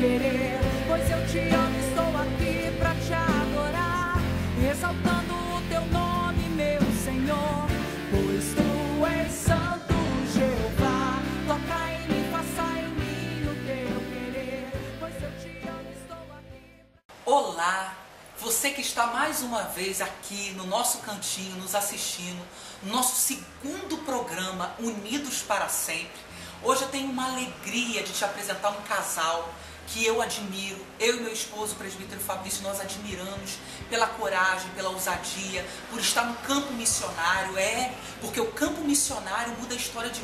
querer. Pois eu te amo, estou aqui pra te adorar, exaltando o teu nome, meu Senhor. Pois tu és santo, Jeová. Toca em mim, faça em mim o teu querer. Pois eu te amo, estou aqui. Olá! Você que está mais uma vez aqui no nosso cantinho, nos assistindo, no nosso segundo programa Unidos para Sempre. Hoje eu tenho uma alegria de te apresentar um casal que eu admiro. Eu e meu esposo, o presbítero Fabrício, nós admiramos pela coragem, pela ousadia, por estar no campo missionário. Porque o campo missionário muda a história de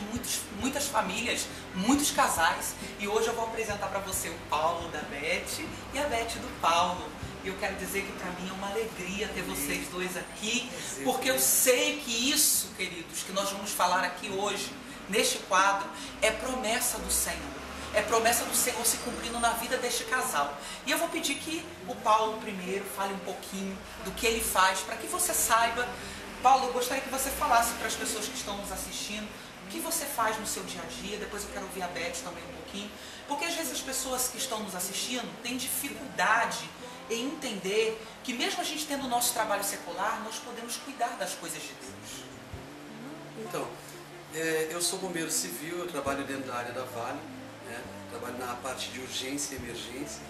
muitas famílias, muitos casais. E hoje eu vou apresentar para você o Paulo da Beth e a Beth do Paulo. E eu quero dizer que para mim é uma alegria ter vocês dois aqui, porque eu sei que isso, queridos, que nós vamos falar aqui hoje, neste quadro, é promessa do Senhor. É promessa do Senhor se cumprindo na vida deste casal. E eu vou pedir que o Paulo primeiro fale um pouquinho do que ele faz, para que você saiba. Paulo, eu gostaria que você falasse para as pessoas que estão nos assistindo o que você faz no seu dia a dia. Depois eu quero ouvir a Beth também um pouquinho, porque às vezes as pessoas que estão nos assistindo têm dificuldade em entender que mesmo a gente tendo o nosso trabalho secular, nós podemos cuidar das coisas de Deus. Então, eu sou bombeiro civil, eu trabalho dentro da área da Vale, né? Trabalho na parte de urgência e emergência,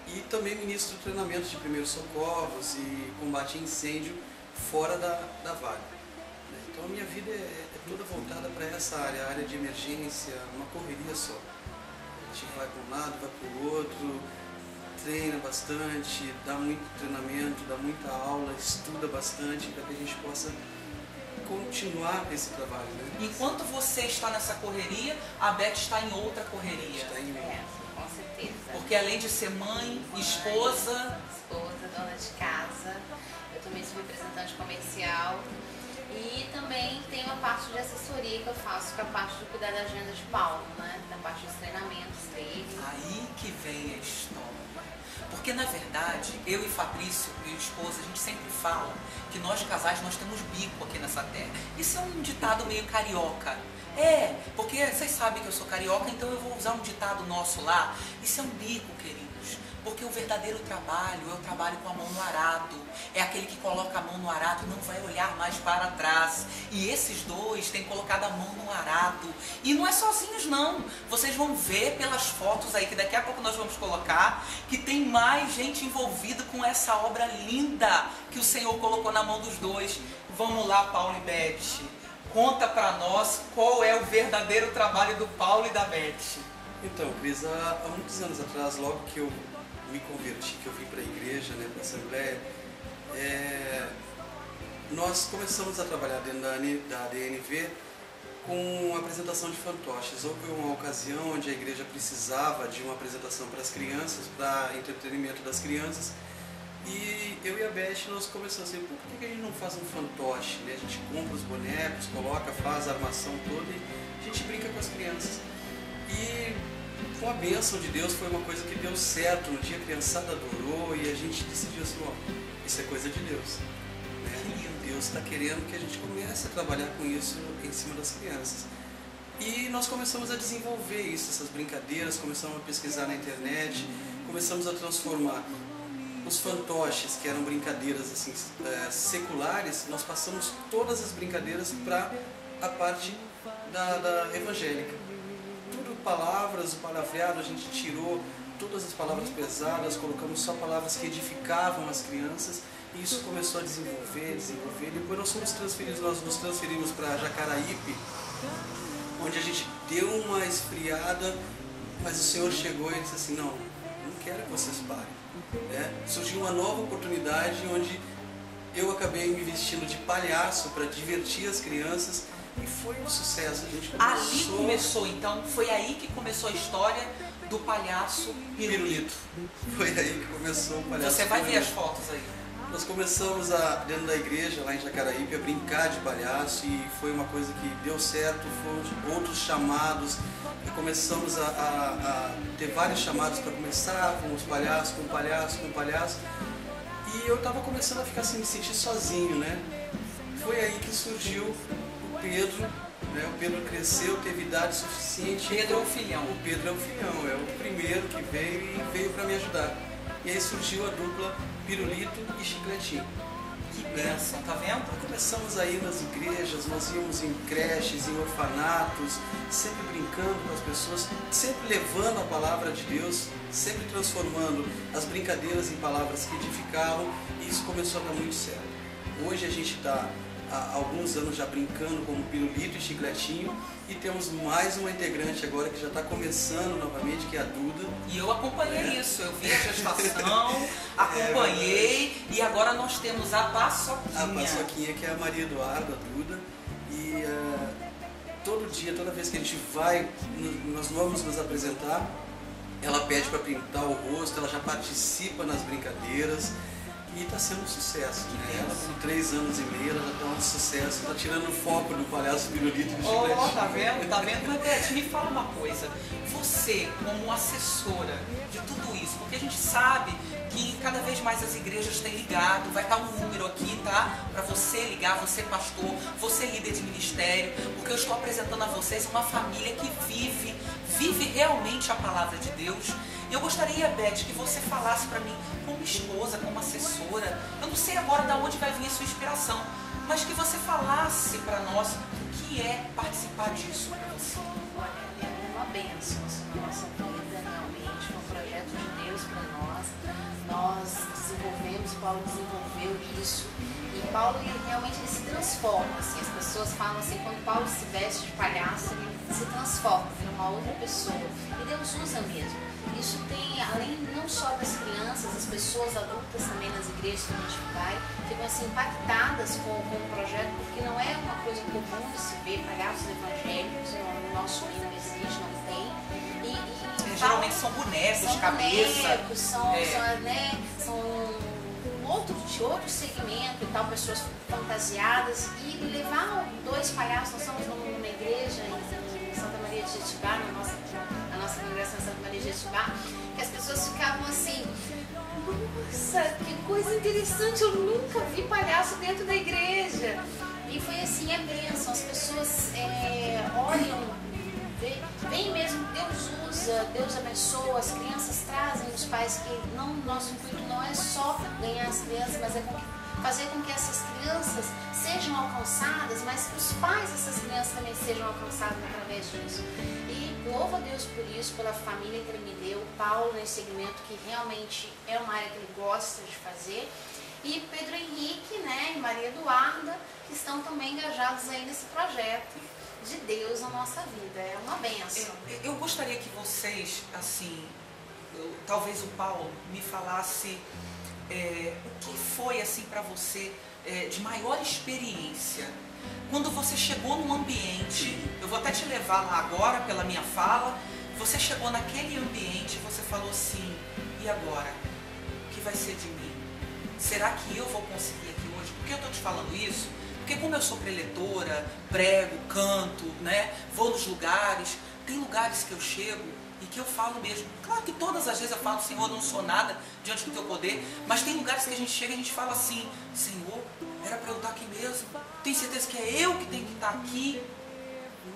e também ministro treinamento de primeiros socorros e combate a incêndio fora da Vale. Então a minha vida é toda voltada para essa área, a área de emergência, uma correria só. A gente vai para um lado, vai para o outro, treina bastante, dá muito treinamento, dá muita aula, estuda bastante para que a gente possa continuar esse trabalho, né? Enquanto você está nessa correria, a Beth está em outra correria. Está em Com certeza. Porque além de ser mãe, esposa, Dona de casa, eu também sou representante comercial e também tenho a parte de assessoria que eu faço, que é a parte de cuidar da agenda de Paulo, né? Da parte dos treinamentos dele. aí que vem a história. Porque na verdade, eu e Fabrício, meu esposo, a gente sempre fala que nós casais, nós temos bico aqui nessa terra. Isso é um ditado meio carioca. Porque vocês sabem que eu sou carioca, então eu vou usar um ditado nosso lá. Isso é um bico, queridos. Porque o verdadeiro trabalho é o trabalho com a mão no arado. É aquele que coloca a mão no arado e não vai olhar mais para trás. E esses dois têm colocado a mão no arado. E não é sozinhos não. Vocês vão ver pelas fotos aí, que daqui a pouco nós vamos colocar, que tem mais gente envolvida com essa obra linda que o Senhor colocou na mão dos dois. Vamos lá, Paulo e Beth. Conta para nós qual é o verdadeiro trabalho do Paulo e da Beth. Então, Cris, há muitos anos atrás, logo que eu me converti, que eu vim para a igreja, né, para a Assembleia, nós começamos a trabalhar dentro da ADNV com a apresentação de fantoches. Houve uma ocasião onde a igreja precisava de uma apresentação para as crianças, para entretenimento das crianças, e eu e a Beth, nós começamos assim, por que a gente não faz um fantoche? Né? A gente compra os bonecos, coloca, faz a armação toda e a gente brinca com as crianças. E com a bênção de Deus foi uma coisa que deu certo. No dia a criançada adorou e a gente decidiu assim, isso é coisa de Deus. Né? Deus está querendo que a gente comece a trabalhar com isso em cima das crianças. E nós começamos a desenvolver isso, essas brincadeiras, começamos a pesquisar na internet, começamos a transformar os fantoches, que eram brincadeiras assim, seculares, nós passamos todas as brincadeiras para a parte da evangélica. Tudo palavras, o palavreado, a gente tirou todas as palavras pesadas, colocamos só palavras que edificavam as crianças, e isso começou a desenvolver. Depois nós nos transferimos para Jacaraípe, onde a gente deu uma esfriada, mas o Senhor chegou e disse assim, não quero que vocês parem. Surgiu uma nova oportunidade onde eu acabei me vestindo de palhaço para divertir as crianças e foi um sucesso. A gente Ali começou, então, foi aí que começou a história do palhaço Pirulito. Foi aí que começou o palhaço. Você vai ver as fotos aí. Nós começamos dentro da igreja, lá em Jacaraípe, a brincar de palhaço e foi uma coisa que deu certo, foram outros chamados, e começamos a ter vários chamados para começar com os palhaços, com palhaço, e eu estava começando a ficar assim, me sentir sozinho, né? Foi aí que surgiu o Pedro Né? O Pedro cresceu, teve idade suficiente. Pedro é o filhão. O Pedro é o filhão, é o primeiro que veio e veio para me ajudar. E aí surgiu a dupla Pirulito e Chicletinho. Que bênção, tá vendo? Começamos aí nas igrejas, nós íamos em creches, em orfanatos, sempre brincando com as pessoas, sempre levando a palavra de Deus, sempre transformando as brincadeiras em palavras que edificavam, e isso começou a dar muito certo. Hoje a gente está há alguns anos já brincando como Pirulito e Chicletinho, e temos mais uma integrante agora que já está começando novamente, que é a Duda. E eu acompanhei isso, eu vi a gestação, acompanhei, e agora nós temos a Paçoquinha. A Paçoquinha, que é a Maria Eduarda, a Duda, e todo dia, toda vez que a gente vai, nós vamos nos apresentar, ela pede para pintar o rosto, ela já participa nas brincadeiras. E está sendo um sucesso, né? Ela com 3 anos e meio, ela já está um sucesso, está tirando o foco do palhaço Pirulito do Chicletinho. Oh, tá vendo? Tá vendo? Mas Beth, me fala uma coisa. Você, como assessora de tudo isso, porque a gente sabe que cada vez mais as igrejas têm ligado, vai estar um número aqui, tá? Para você ligar, você pastor, você líder de ministério, porque eu estou apresentando a vocês uma família que vive realmente a palavra de Deus. E eu gostaria, Beth, que você falasse para mim, como esposa, como assessora, eu não sei agora de onde vai vir a sua inspiração, mas que você falasse para nós o que é participar disso para você. É uma bênção na nossa vida, realmente, um projeto de Deus para nós. Nós desenvolvemos, Paulo desenvolveu isso, e Paulo realmente ele se transforma, assim, as pessoas falam assim, quando Paulo se veste de palhaço, ele se transforma, vira uma outra pessoa, e Deus usa mesmo. Isso tem, além não só das crianças, as pessoas adultas também nas igrejas que a gente vai, ficam assim impactadas com o projeto, porque não é uma coisa comum de se ver palhaços evangélicos, no nosso meio não existe, não tem. Geralmente são bonecos, cabeça. Bonecos, são outro segmento e tal, pessoas fantasiadas, e levar 2 palhaços, nós estamos numa igreja em Santa Maria de Jetibá, na nossa congregação em Santa Maria de Jetibá, que as pessoas ficavam assim, nossa, que coisa interessante, eu nunca vi palhaço dentro da igreja. E foi assim, é bênção, as pessoas olham, vem mesmo, Deus usa, Deus abençoa, as crianças trazem os pais, que não, nosso intuito não é só ganhar as crianças, mas é fazer com que essas crianças sejam alcançadas, mas que os pais dessas crianças também sejam alcançados através disso. E louvo a Deus por isso, pela família que Ele me deu, Paulo nesse segmento que realmente é uma área que ele gosta de fazer, e Pedro Henrique, né, e Maria Eduarda, que estão também engajados aí nesse projeto de Deus na nossa vida. É uma bênção. Eu gostaria que vocês, assim, talvez o Paulo me falasse o que foi assim para você de maior experiência quando você chegou num ambiente. Eu vou até te levar lá agora pela minha fala. Você chegou naquele ambiente e você falou assim: e agora? O que vai ser de mim? Será que eu vou conseguir aqui hoje? Por que eu estou te falando isso? Porque como eu sou preletora, prego, canto, né, vou nos lugares, tem lugares que eu chego e que eu falo mesmo. Claro que todas as vezes eu falo: Senhor, eu não sou nada diante do teu poder, mas tem lugares que a gente chega e a gente fala assim: Senhor, era para eu estar aqui mesmo, tenho certeza que é eu que tenho que estar aqui.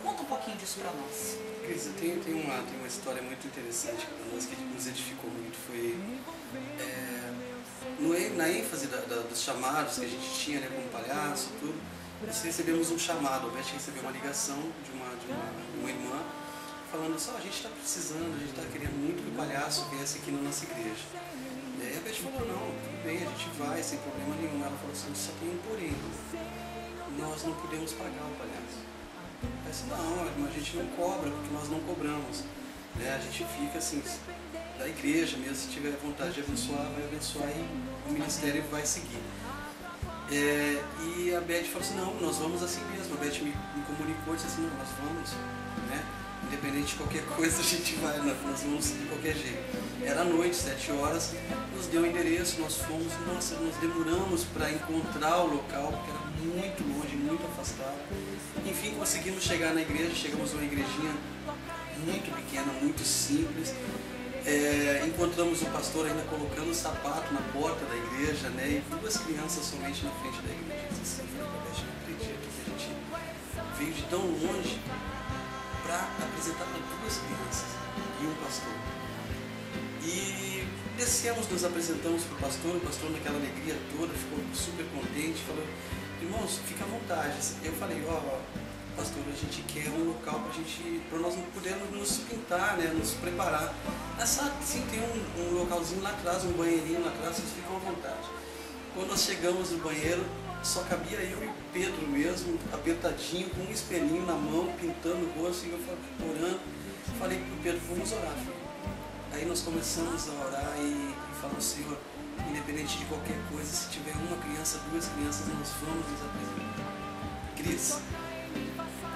Conta um pouquinho disso para nós. Cris, tem uma história muito interessante para nós que nos edificou muito. Foi na ênfase dos chamados que a gente tinha, né, como palhaço e tudo, nós recebemos um chamado. A Beth recebeu uma ligação de uma irmã falando só: a gente está precisando, a gente está querendo muito que o palhaço viesse aqui na nossa igreja. E aí a Beth falou: não, tudo bem, a gente vai, sem problema nenhum. Ela falou assim: só tem um porém, nós não podemos pagar o palhaço. Eu disse: não, a gente não cobra, porque nós não cobramos. A gente fica assim, da igreja mesmo, se tiver vontade de abençoar, vai abençoar e o ministério vai seguir. E a Beth falou assim: não, nós vamos assim mesmo. A Beth me comunicou e disse assim: não, nós vamos, né? Independente de qualquer coisa, a gente vai, nós vamos de qualquer jeito. Era noite, 7 horas, nos deu o endereço, nós fomos. Nossa, nós demoramos para encontrar o local, porque era muito longe, muito afastado. Enfim, conseguimos chegar na igreja, chegamos numa igrejinha muito pequena, muito simples. Encontramos o pastor ainda colocando o sapato na porta da igreja, né? E 2 crianças somente na frente da igreja. Eu disse assim, não acredito que a gente veio de tão longe para apresentar para 2 crianças e um pastor. E descemos, nos apresentamos para o pastor naquela alegria toda, ficou super contente, falou, irmãos, fica à vontade. Eu falei, pastor, a gente quer um local para nós podermos nos pintar, né, nos preparar. Sim, tem um localzinho lá atrás, um banheirinho lá atrás, vocês ficam à vontade. Quando nós chegamos no banheiro, só cabia eu e o Pedro mesmo, apertadinho, com um espelhinho na mão, pintando o rosto, e eu orando. Falei para o Pedro, vamos orar, filho. Aí nós começamos a orar e falamos, Senhor, independente de qualquer coisa, se tiver uma criança, 2 crianças, nós vamos nos apresentar. Cris,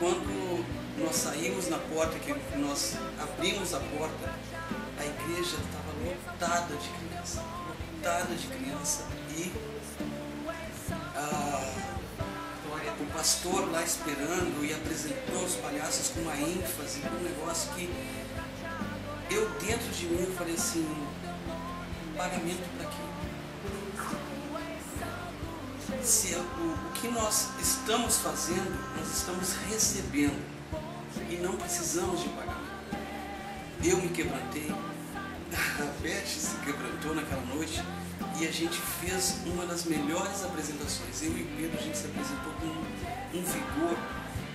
quando nós saímos na porta, que nós abrimos a porta, a igreja estava lotada de criança, e o pastor lá esperando e apresentou os palhaços com uma ênfase, com um negócio que eu dentro de mim eu falei assim, pagamento para quê? Se o que nós estamos fazendo, nós estamos recebendo e não precisamos de pagamento. Eu me quebrantei, a Beth se quebrantou naquela noite e a gente fez uma das melhores apresentações. Eu e o Pedro, a gente se apresentou com um vigor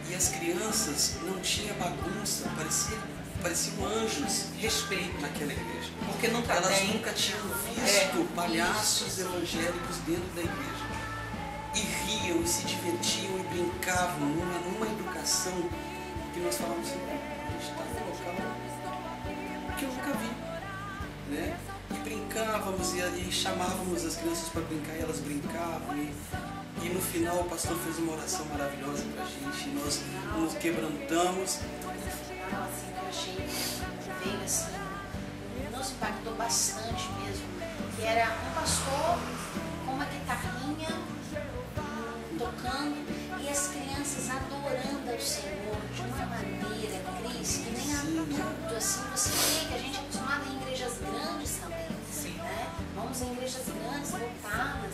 e as crianças não tinha bagunça, pareciam anjos, Respeito naquela igreja. Porque nunca Elas tem. nunca tinham visto palhaços evangélicos dentro da igreja. E riam, e se divertiam, e brincavam numa educação que nós falávamos assim, a gente está num local que eu nunca vi, né? E brincávamos, e chamávamos as crianças para brincar, e elas brincavam, e no final o pastor fez uma oração maravilhosa para a gente, e nós nos quebrantamos. Assim, eu achei, veio assim, nos impactou bastante mesmo, que era um pastor com uma guitarrinha tocando e as crianças adorando ao Senhor de uma maneira, Cris, que nem adulto, assim, você vê que a gente é acostumado em igrejas grandes também, né? Vamos em igrejas grandes, lotadas,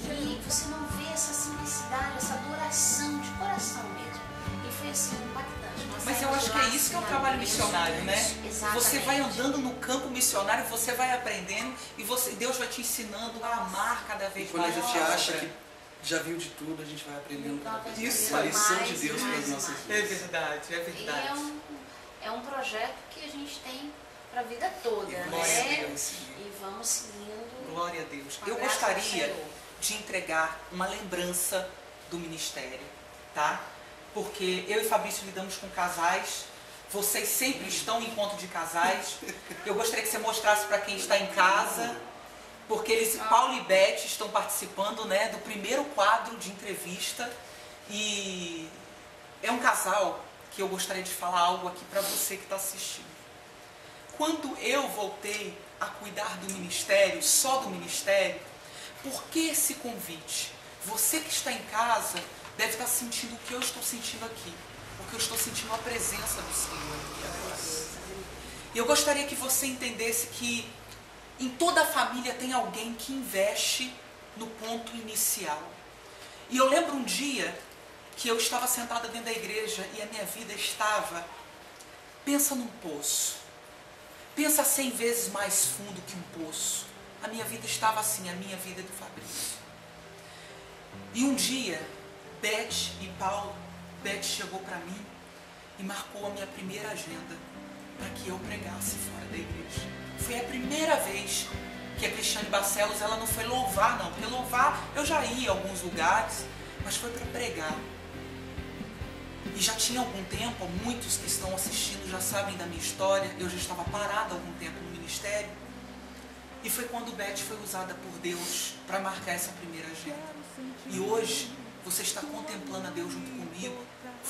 e você não vê essa simplicidade, essa adoração de coração mesmo, e foi assim, impactante. Mas eu acho que é isso que é o trabalho missionário, né? Exatamente. Você vai andando no campo missionário, você vai aprendendo e Deus vai te ensinando a amar cada vez Quando mais. a gente acha que já viu de tudo, a gente vai aprendendo cada vez mais. Isso, a lição mais, de Deus para as nossas mais. vidas. É verdade, é E verdade. é um projeto que a gente tem para a vida toda, E né? glória a Deus. E vamos seguindo. Glória a Deus. Com a Eu graça do gostaria Senhor. de entregar uma lembrança do ministério, tá? Porque eu e Fabrício lidamos com casais, vocês sempre estão em encontro de casais. Eu gostaria que você mostrasse para quem está em casa, porque Paulo e Beth estão participando, né, do primeiro quadro de entrevista, e é um casal que eu gostaria de falar algo aqui para você que está assistindo. Quando eu voltei a cuidar do ministério, só do ministério, por que esse convite? Você que está em casa deve estar sentindo o que eu estou sentindo aqui, porque eu estou sentindo a presença do Senhor aqui agora. E eu gostaria que você entendesse que em toda a família tem alguém que investe no ponto inicial. E eu lembro um dia que eu estava sentada dentro da igreja e a minha vida estava, pensa num poço, pensa 100 vezes mais fundo que um poço. A minha vida estava assim, a minha vida do Fabrício. E um dia, Beth e Paulo, Beth chegou para mim e marcou a minha primeira agenda para que eu pregasse fora da igreja. Foi a primeira vez que a Cristiane Barcelos, ela não foi louvar não, porque louvar eu já ia a alguns lugares, mas foi para pregar. E já tinha algum tempo, muitos que estão assistindo já sabem da minha história, eu já estava parada há algum tempo no ministério. E foi quando Beth foi usada por Deus para marcar essa primeira agenda. E hoje você está contemplando a Deus junto comigo,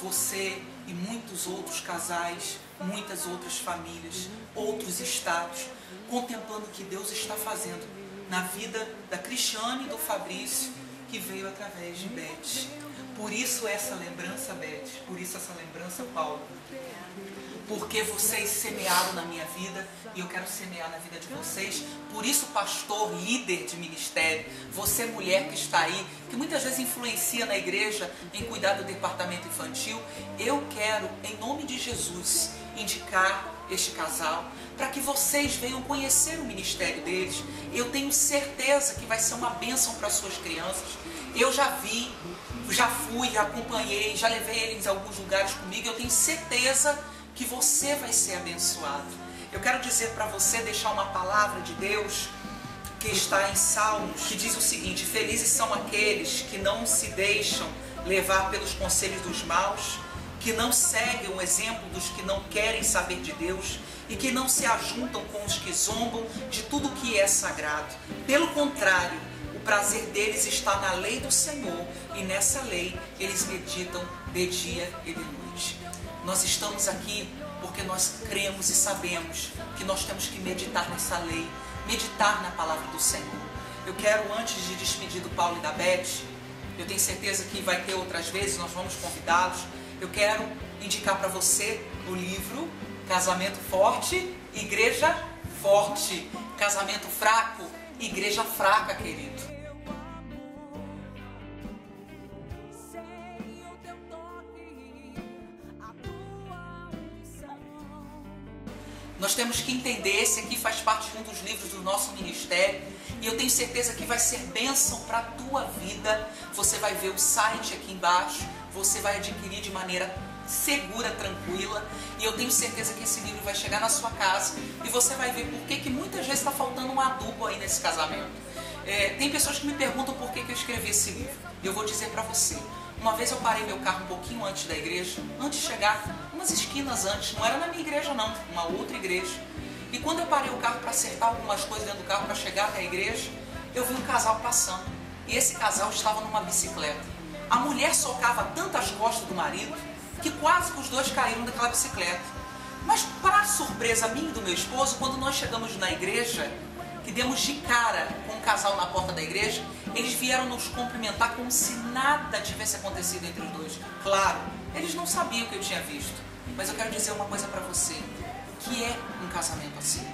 você e muitos outros casais, muitas outras famílias, outros estados, contemplando o que Deus está fazendo na vida da Cristiane e do Fabrício, que veio através de Beth. Por isso essa lembrança, Beth, por isso essa lembrança, Paulo. porque vocês semearam na minha vida e eu quero semear na vida de vocês. Por isso, pastor, líder de ministério, você mulher que está aí, que muitas vezes influencia na igreja em cuidar do departamento infantil, eu quero, em nome de Jesus, indicar este casal para que vocês venham conhecer o ministério deles. Eu tenho certeza que vai ser uma bênção para as suas crianças. Eu já vi, já fui, já acompanhei, já levei eles a alguns lugares comigo. Eu tenho certeza que você vai ser abençoado. Eu quero dizer para você, deixar uma palavra de Deus que está em Salmos, que diz o seguinte: felizes são aqueles que não se deixam levar pelos conselhos dos maus, que não seguem o exemplo dos que não querem saber de Deus e que não se ajuntam com os que zombam de tudo que é sagrado. Pelo contrário, o prazer deles está na lei do Senhor e nessa lei eles meditam de dia e de noite. Nós estamos aqui porque nós cremos e sabemos que nós temos que meditar nessa lei, meditar na palavra do Senhor. Eu quero, antes de despedir do Paulo e da Beth, eu tenho certeza que vai ter outras vezes, nós vamos convidá-los. Eu quero indicar para você o livro Casamento Forte, Igreja Forte. Casamento fraco, igreja fraca, querido. Nós temos que entender, esse aqui faz parte de um dos livros do nosso ministério e eu tenho certeza que vai ser bênção para a tua vida. Você vai ver o site aqui embaixo, você vai adquirir de maneira segura, tranquila, e eu tenho certeza que esse livro vai chegar na sua casa e você vai ver por que muitas vezes está faltando um adubo aí nesse casamento. Tem pessoas que me perguntam por que eu escrevi esse livro. Eu vou dizer para você. Uma vez eu parei meu carro um pouquinho antes da igreja, antes de chegar, umas esquinas antes, não era na minha igreja não, uma outra igreja. E quando eu parei o carro para acertar algumas coisas dentro do carro para chegar até a igreja, eu vi um casal passando. E esse casal estava numa bicicleta. A mulher socava tanto as costas do marido que quase que os dois caíram daquela bicicleta. Mas para surpresa minha e do meu esposo, quando nós chegamos na igreja, que demos de cara com o casal na porta da igreja, eles vieram nos cumprimentar como se nada tivesse acontecido entre os dois. Claro, eles não sabiam o que eu tinha visto, mas eu quero dizer uma coisa para você, que é um casamento assim.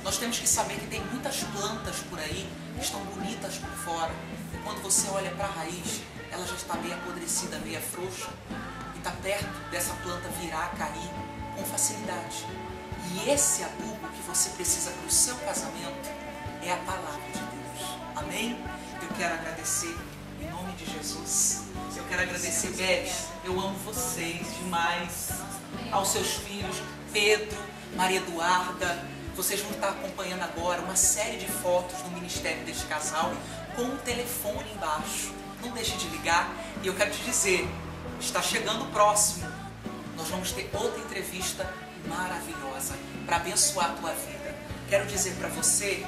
Nós temos que saber que tem muitas plantas por aí, que estão bonitas por fora, e quando você olha para a raiz, ela já está meio apodrecida, meio frouxa, e está perto dessa planta virar, cair com facilidade. E esse adubo que você precisa para o seu casamento é a palavra de Deus. Amém? Eu quero agradecer em nome de Jesus. Eu quero agradecer, Beth. Eu amo vocês demais. Aos seus filhos, Pedro, Maria Eduarda. Vocês vão estar acompanhando agora uma série de fotos do ministério deste casal com o telefone embaixo. Não deixe de ligar. E eu quero te dizer, está chegando o próximo. Nós vamos ter outra entrevista maravilhosa para abençoar a tua vida. Quero dizer para você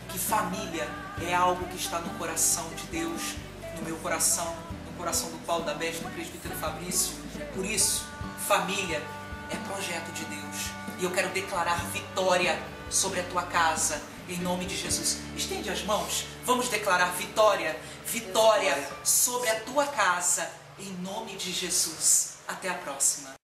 que família é algo que está no coração de Deus, no meu coração, no coração do Paulo, da Beth, do presbítero Fabrício. Por isso, família é projeto de Deus. E eu quero declarar vitória sobre a tua casa, em nome de Jesus. Estende as mãos, vamos declarar vitória, vitória sobre a tua casa, em nome de Jesus. Até a próxima.